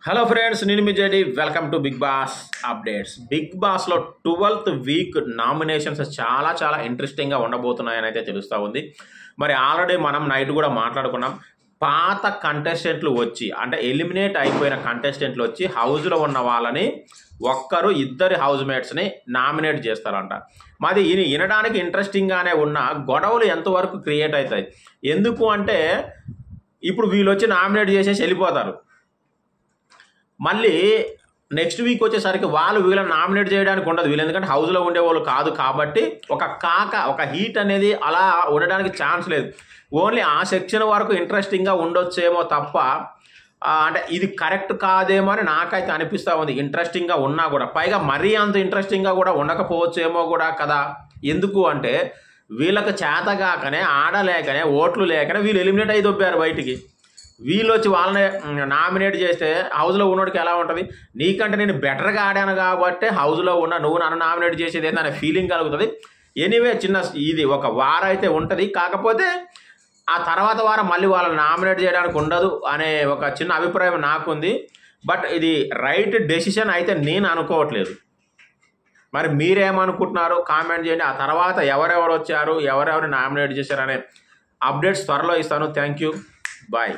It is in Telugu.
హలో ఫ్రెండ్స్, నేను మీ JD. Welcome to Bigg Boss updates. Bigg బాస్లో 12th వీక్ నామినేషన్స్ చాలా చాలా ఇంట్రెస్టింగ్గా ఉండబోతున్నాయని అయితే తెలుస్తూ ఉంది. మరి ఆల్రెడీ మనం నైట్ కూడా మాట్లాడుకున్నాం. పాత కంటెస్టెంట్లు వచ్చి, అంటే ఎలిమినేట్ అయిపోయిన కంటెస్టెంట్లు వచ్చి హౌస్లో ఉన్న వాళ్ళని ఇద్దరి హౌస్ మేట్స్ని నామినేట్ చేస్తారంట. మాది వినడానికి ఇంట్రెస్టింగ్గానే ఉన్న గొడవలు ఎంతవరకు క్రియేట్ అవుతాయి. ఎందుకు అంటే ఇప్పుడు వీళ్ళు వచ్చి నామినేట్ చేసేసి వెళ్ళిపోతారు. మళ్ళీ నెక్స్ట్ వీక్ వచ్చేసరికి వీళ్ళని నామినేట్ చేయడానికి ఉండదు. వీళ్ళు ఎందుకంటే హౌస్లో ఉండేవాళ్ళు కాదు కాబట్టి ఒక హీట్ అనేది అలా ఉండడానికి ఛాన్స్ లేదు. ఓన్లీ ఆ సెక్షన్ వరకు ఇంట్రెస్టింగ్గా ఉండొచ్చేమో తప్ప అంటే ఇది కరెక్ట్ కాదేమో అని నాకైతే అనిపిస్తూ ఉంది. ఇంట్రెస్టింగ్గా ఉన్నా కూడా, పైగా మరీ అంత ఇంట్రెస్టింగ్గా కూడా ఉండకపోవచ్చేమో కూడా కదా. ఎందుకు అంటే వీళ్ళకి చేతగాకనే, ఆడలేకనే, ఓట్లు లేకనే వీళ్ళు ఎలిమినేట్ అయి దొబ్బారు బయటికి. వీళ్ళు వచ్చి వాళ్ళని నామినేట్ చేస్తే హౌస్లో ఉన్నోడికి ఎలా ఉంటుంది? నీకంటే నేను బెటర్గా ఆడాను కాబట్టి హౌస్లో ఉన్న నువ్వు నన్ను నామినేట్ చేసేది ఏంటనే ఫీలింగ్ కలుగుతుంది. ఎనీవే, ఇది ఒక వారం అయితే ఉంటుంది. కాకపోతే ఆ తర్వాత వారం మళ్ళీ వాళ్ళని నామినేట్ చేయడానికి ఉండదు అనే ఒక చిన్న అభిప్రాయం నాకుంది. బట్ ఇది రైట్ డెసిషన్ అయితే నేను అనుకోవట్లేదు. మరి మీరేమనుకుంటున్నారు? కామెంట్ చేయండి. ఆ తర్వాత ఎవరెవరు వచ్చారు, ఎవరెవరు నామినేట్ చేశారు అనే అప్డేట్స్ త్వరలో ఇస్తాను. Thank you, bye.